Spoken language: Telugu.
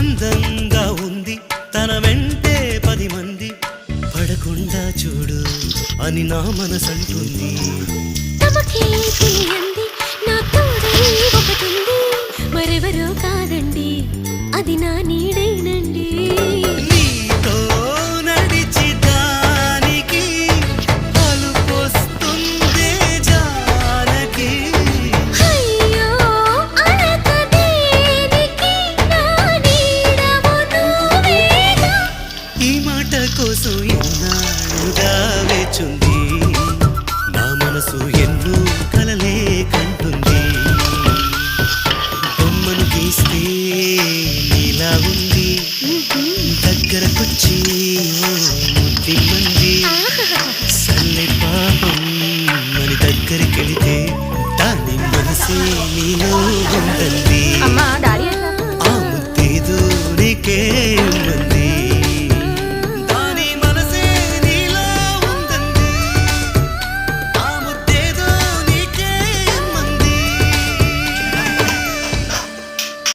అందంగా ఉంది తన వెంటే 10 మంది పడకుండా చూడు అని నా మనసంటుంది. తమకే తెలియంది నా తోడై ఒకటుంది, మరెవరో కాదండి అది నా నీడేనండి. నీతో నడిచి దానికి అలుపొస్తుందే జానకి. అయ్యో అనక దేనికి నా నీడవు నువ్వేగా. ఈ మాట కోసం ఎన్నాళ్ళుగా వేచుంది నా మనసు ఎన్నో కలలే కంటుంది. బొమ్మను గీస్తే నీలా ఉంది దగ్గరకొచ్చి ముద్దిమ్మంది. సల్లె పాపం అని దగ్గరికెళితే దాని మనసే నీలో ఉంటుంది. అమ్మా డాడీ ఆ ముద్దేదో నీకే